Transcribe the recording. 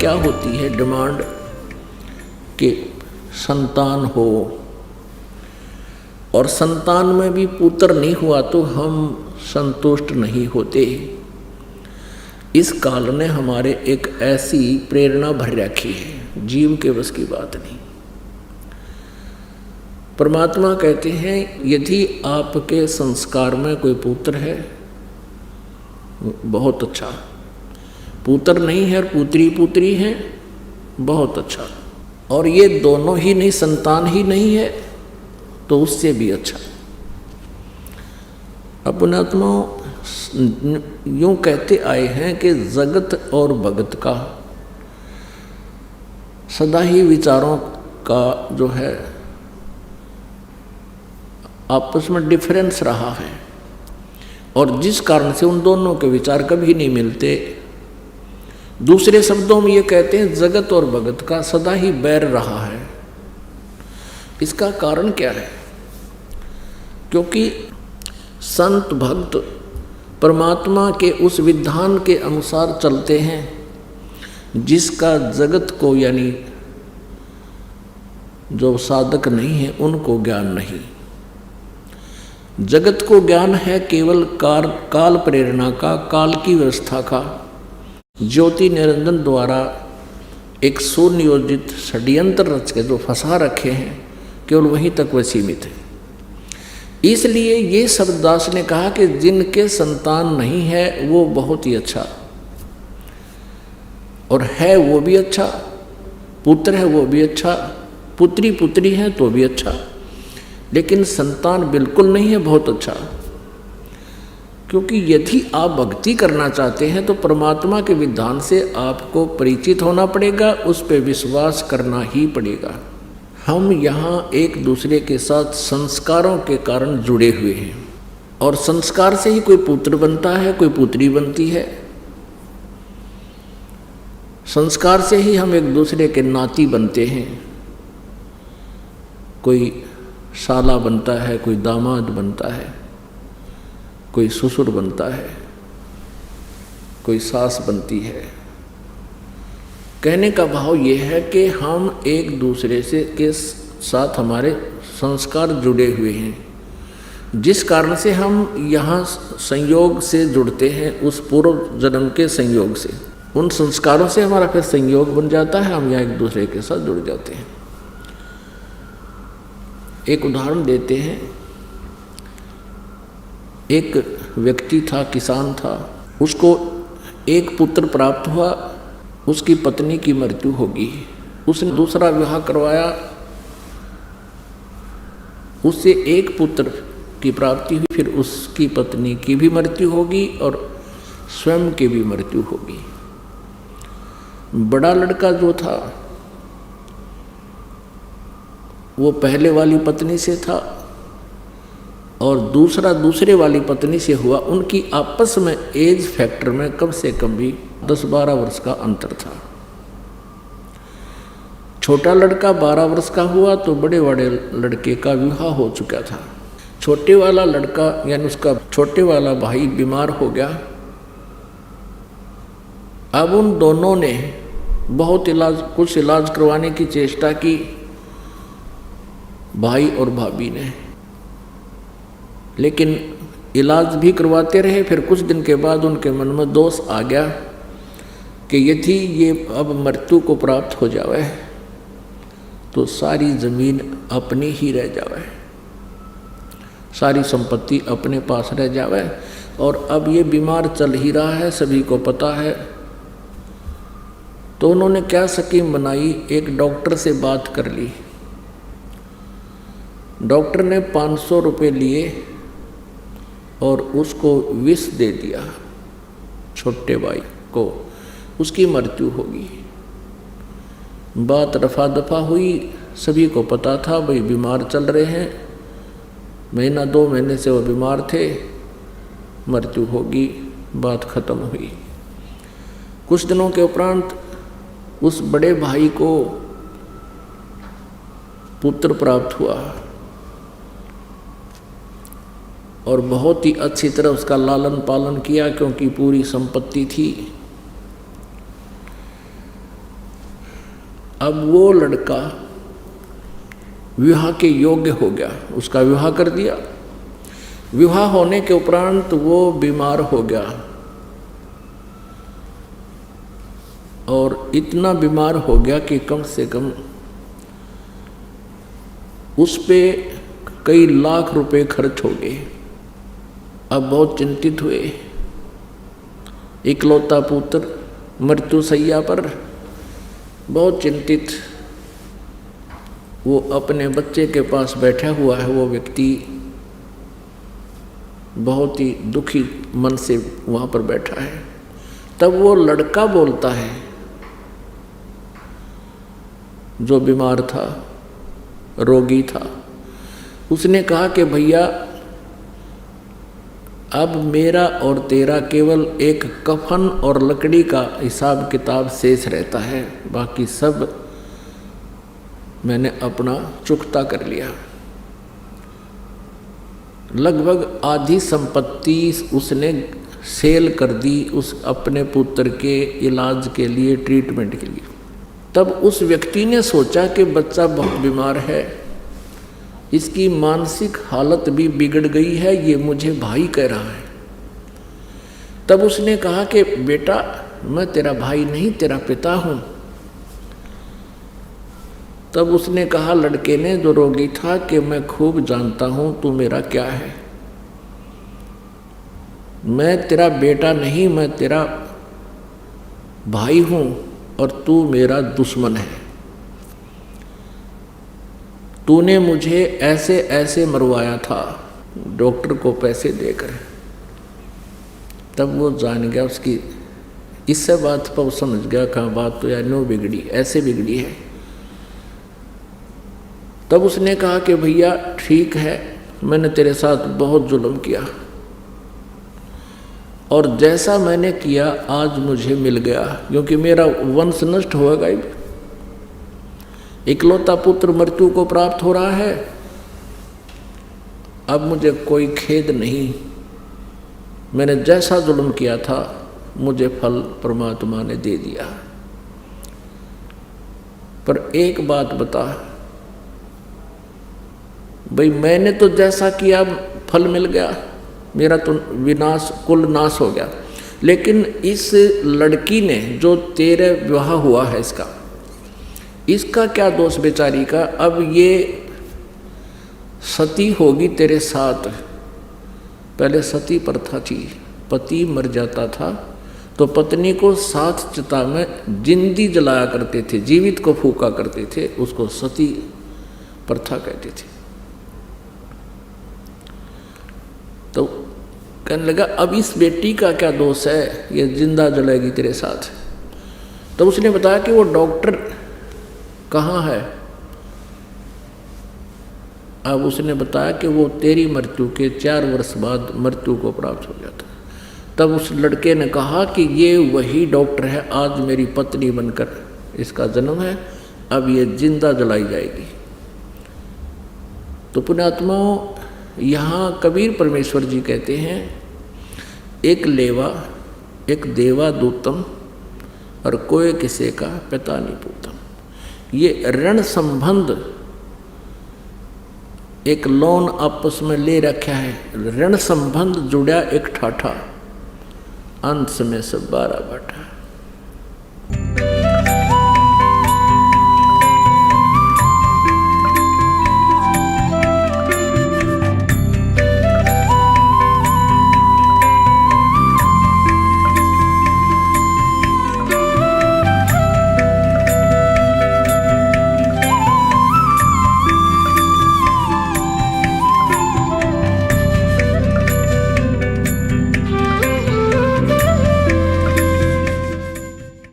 क्या होती है डिमांड कि संतान हो, और संतान में भी पुत्र नहीं हुआ तो हम संतुष्ट नहीं होते। इस काल ने हमारे एक ऐसी प्रेरणा भर रखी है, जीव के बस की बात नहीं। परमात्मा कहते हैं यदि आपके संस्कार में कोई पुत्र है बहुत अच्छा, पुत्र नहीं है और पुत्री पुत्री है बहुत अच्छा, और ये दोनों ही नहीं, संतान ही नहीं है तो उससे भी अच्छा। अपने आत्मा यूं कहते आए हैं कि जगत और भगत का सदा ही विचारों का जो है आपस में डिफरेंस रहा है, और जिस कारण से उन दोनों के विचार कभी नहीं मिलते। दूसरे शब्दों में ये कहते हैं जगत और भगत का सदा ही बैर रहा है। इसका कारण क्या है? क्योंकि संत भक्त परमात्मा के उस विधान के अनुसार चलते हैं जिसका जगत को यानी जो साधक नहीं है उनको ज्ञान नहीं। जगत को ज्ञान है केवल काल प्रेरणा का, काल की व्यवस्था का, ज्योति निरंजन द्वारा एक सुनियोजित षड्यंत्र रच के जो फंसा रखे हैं केवल वहीं तक वह सीमित है। इसलिए ये शब्ददास ने कहा कि जिनके संतान नहीं है वो बहुत ही अच्छा, और है वो भी अच्छा, पुत्र है वो भी अच्छा, पुत्री पुत्री है तो भी अच्छा, लेकिन संतान बिल्कुल नहीं है बहुत अच्छा। क्योंकि यदि आप भक्ति करना चाहते हैं तो परमात्मा के विधान से आपको परिचित होना पड़ेगा, उस पर विश्वास करना ही पड़ेगा। हम यहाँ एक दूसरे के साथ संस्कारों के कारण जुड़े हुए हैं, और संस्कार से ही कोई पुत्र बनता है, कोई पुत्री बनती है। संस्कार से ही हम एक दूसरे के नाती बनते हैं, कोई साला बनता है, कोई दामाद बनता है, कोई ससुर बनता है, कोई सास बनती है। कहने का भाव ये है कि हम एक दूसरे से के साथ हमारे संस्कार जुड़े हुए हैं, जिस कारण से हम यहाँ संयोग से जुड़ते हैं, उस पूर्व जन्म के संयोग से। उन संस्कारों से हमारा फिर संयोग बन जाता है, हम यहाँ एक दूसरे के साथ जुड़ जाते हैं। एक उदाहरण देते हैं। एक व्यक्ति था, किसान था, उसको एक पुत्र प्राप्त हुआ, उसकी पत्नी की मृत्यु होगी। उसने दूसरा विवाह करवाया, उससे एक पुत्र की प्राप्ति हुई, फिर उसकी पत्नी की भी मृत्यु होगी और स्वयं की भी मृत्यु होगी। बड़ा लड़का जो था वो पहले वाली पत्नी से था, और दूसरा दूसरे वाली पत्नी से हुआ। उनकी आपस में एज फैक्टर में कम से कम भी 10-12 वर्ष का अंतर था। छोटा लड़का 12 वर्ष का हुआ तो बड़े बड़े लड़के का विवाह हो चुका था। छोटे वाला लड़का यानी उसका छोटे वाला भाई बीमार हो गया। अब उन दोनों ने बहुत कुछ इलाज करवाने की चेष्टा की, भाई और भाभी ने, लेकिन इलाज भी करवाते रहे। फिर कुछ दिन के बाद उनके मन में दोष आ गया कि यदि ये अब मृत्यु को प्राप्त हो जावे तो सारी जमीन अपनी ही रह जावे, सारी संपत्ति अपने पास रह जावे, और अब ये बीमार चल ही रहा है, सभी को पता है। तो उन्होंने क्या स्कीम बनाई, एक डॉक्टर से बात कर ली। डॉक्टर ने 500 रुपये लिए और उसको विष दे दिया छोटे भाई को, उसकी मृत्यु होगी। बात रफा दफा हुई, सभी को पता था भाई बीमार चल रहे हैं, 1-2 महीने से वो बीमार थे, मृत्यु होगी, बात खत्म हुई। कुछ दिनों के उपरांत उस बड़े भाई को पुत्र प्राप्त हुआ और बहुत ही अच्छी तरह उसका लालन पालन किया, क्योंकि पूरी संपत्ति थी। अब वो लड़का विवाह के योग्य हो गया, उसका विवाह कर दिया। विवाह होने के उपरांत वो बीमार हो गया और इतना बीमार हो गया कि कम से कम उस पे कई लाख रुपए खर्च हो गए। अब बहुत चिंतित हुए। इकलौता पुत्र मृत्यु शैया पर, बहुत चिंतित। वो अपने बच्चे के पास बैठा हुआ है, वो व्यक्ति बहुत ही दुखी मन से वहाँ पर बैठा है। तब वो लड़का बोलता है जो बीमार था, रोगी था। उसने कहा कि भैया अब मेरा और तेरा केवल एक कफन और लकड़ी का हिसाब किताब शेष रहता है, बाकी सब मैंने अपना चुकता कर लिया। लगभग आधी संपत्ति उसने सेल कर दी उस अपने पुत्र के इलाज के लिए, ट्रीटमेंट के लिए। तब उस व्यक्ति ने सोचा कि बच्चा बहुत बीमार है, इसकी मानसिक हालत भी बिगड़ गई है, ये मुझे भाई कह रहा है। तब उसने कहा कि बेटा मैं तेरा भाई नहीं, तेरा पिता हूँ। तब उसने कहा, लड़के ने जो रोगी था, कि मैं खूब जानता हूँ तू मेरा क्या है। मैं तेरा बेटा नहीं, मैं तेरा भाई हूँ और तू मेरा दुश्मन है। तूने मुझे ऐसे ऐसे मरवाया था डॉक्टर को पैसे देकर। तब वो जान गया, उसकी इससे बात पर वो समझ गया कहाँ बात तो यार नो बिगड़ी, ऐसे बिगड़ी है। तब उसने कहा कि भैया ठीक है, मैंने तेरे साथ बहुत जुल्म किया और जैसा मैंने किया आज मुझे मिल गया, क्योंकि मेरा वंश नष्ट होगा। इकलौता पुत्र मृत्यु को प्राप्त हो रहा है, अब मुझे कोई खेद नहीं। मैंने जैसा जुल्म किया था मुझे फल परमात्मा ने दे दिया। पर एक बात बता भाई, मैंने तो जैसा किया फल मिल गया, मेरा तो विनाश कुल नाश हो गया। लेकिन इस लड़की ने जो तेरे विवाह हुआ है इसका क्या दोष बेचारी का। अब ये सती होगी तेरे साथ। पहले सती प्रथा थी, पति मर जाता था तो पत्नी को साथ चिता में जिंदी जलाया करते थे, जीवित को फूका करते थे, उसको सती प्रथा कहते थे। तो कहने लगा अब इस बेटी का क्या दोष है, ये जिंदा जलाएगी तेरे साथ। तो उसने बताया कि वो डॉक्टर कहाँ है। अब उसने बताया कि वो तेरी मृत्यु के 4 वर्ष बाद मृत्यु को प्राप्त हो गया था। तब उस लड़के ने कहा कि ये वही डॉक्टर है, आज मेरी पत्नी बनकर इसका जन्म है, अब ये जिंदा जलाई जाएगी। तो पुण्यात्माओं, यहाँ कबीर परमेश्वर जी कहते हैं, एक लेवा एक देवा दूतम और कोई किसी का पिता नहीं पूतम। ये ऋण संबंध एक लोन आपस में ले रखा है, ऋण संबंध जुड़ा एक ठाठा, अंत में सब 12 बाटा।